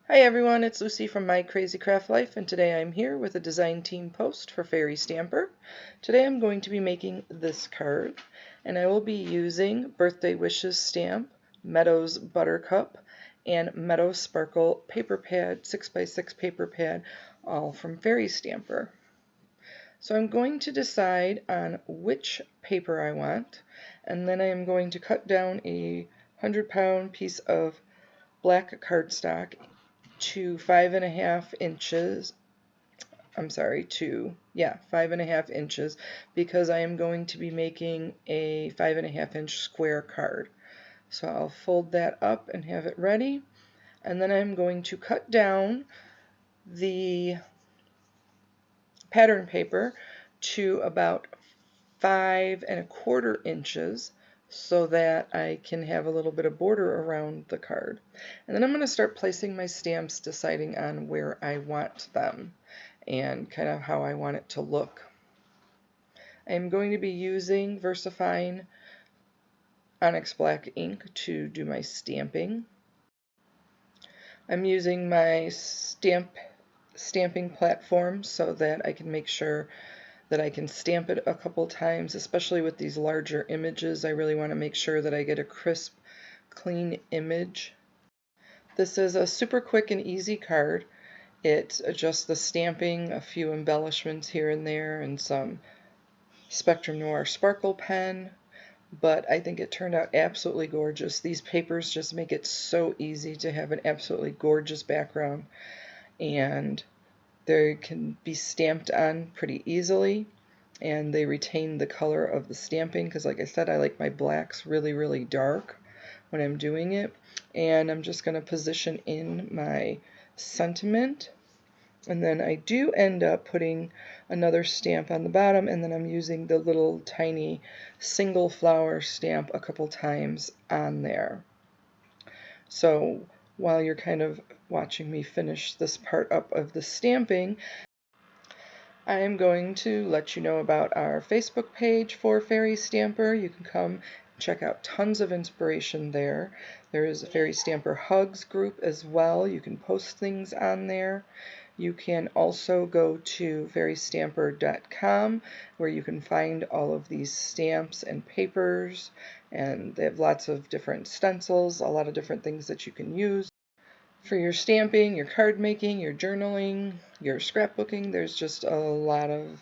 Hi everyone, it's Lucy from My Crazy Craft Life, and today I'm here with a design team post for Fairy Stamper. Today I'm going to be making this card, and I will be using Birthday Wishes stamp, Meadow's Buttercup, and Meadowsparkle Paperpad 6x6 paper pad, all from Fairy Stamper. So I'm going to decide on which paper I want, and then I am going to cut down a 100-pound piece of black cardstock to 5.5 inches. I'm sorry, to 5.5 inches, because I am going to be making a 5.5-inch square card. So I'll fold that up and have it ready, and then I'm going to cut down the pattern paper to about 5.25 inches so that I can have a little bit of border around the card. And then I'm going to start placing my stamps, deciding on where I want them and kind of how I want it to look. I'm going to be using VersaFine Onyx black ink to do my stamping. I'm using my stamping platform so that I can make sure that I can stamp it a couple times, especially with these larger images. I really want to make sure that I get a crisp, clean image. This is a super quick and easy card. It's just the stamping, a few embellishments here and there, and some Spectrum Noir sparkle pen, but I think it turned out absolutely gorgeous. These papers just make it so easy to have an absolutely gorgeous background, and they can be stamped on pretty easily, and they retain the color of the stamping because, like I said, I like my blacks really, really dark when I'm doing it. And I'm just going to position in my sentiment, and then I do end up putting another stamp on the bottom, and then I'm using the little tiny single flower stamp a couple times on there. So while you're kind of watching me finish this part up of the stamping, I am going to let you know about our Facebook page for Fairy Stamper. You can come check out tons of inspiration there. There is a Fairy Stamper Hugs group as well. You can post things on there. You can also go to fairystamper.com where you can find all of these stamps and papers, and they have lots of different stencils, a lot of different things that you can use for your stamping, your card making, your journaling, your scrapbooking. There's just a lot of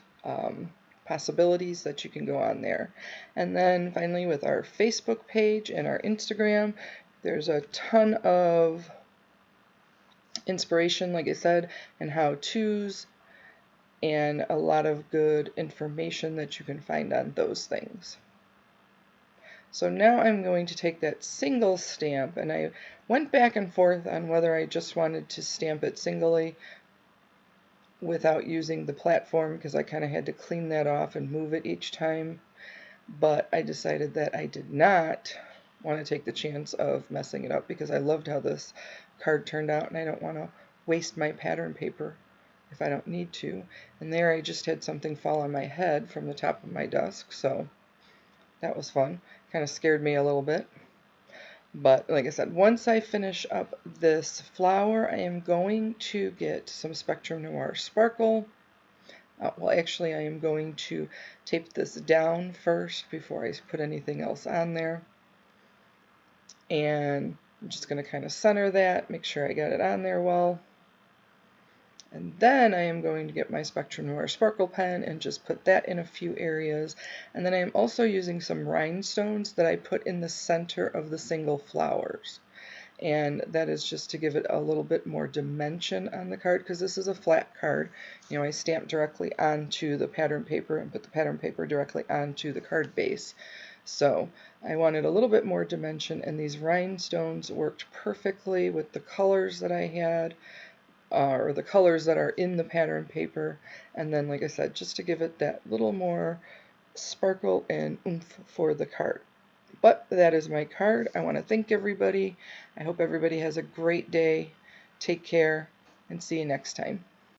possibilities that you can go on there. And then finally, with our Facebook page and our Instagram, there's a ton of inspiration, like I said, and how-tos, and a lot of good information that you can find on those things. So now I'm going to take that single stamp, and I went back and forth on whether I just wanted to stamp it singly without using the platform, because I kind of had to clean that off and move it each time. But I decided that I did not want to take the chance of messing it up, because I loved how this card turned out, and I don't want to waste my pattern paper if I don't need to. And there I just had something fall on my head from the top of my desk, so that was fun. Kind of scared me a little bit. But like I said, once I finish up this flower, I am going to get some Spectrum Noir Sparkle. Well, actually, I am going to tape this down first before I put anything else on there. And I'm just going to kind of center that, make sure I got it on there well. And then I am going to get my Spectrum Noir Sparkle pen and just put that in a few areas. And then I am also using some rhinestones that I put in the center of the single flowers. And that is just to give it a little bit more dimension on the card, because this is a flat card. You know, I stamp directly onto the pattern paper and put the pattern paper directly onto the card base. So I wanted a little bit more dimension, and these rhinestones worked perfectly with the colors that I had. Or the colors that are in the pattern paper, and then, like I said, just to give it that little more sparkle and oomph for the card. But that is my card. I want to thank everybody. I hope everybody has a great day. Take care, and see you next time.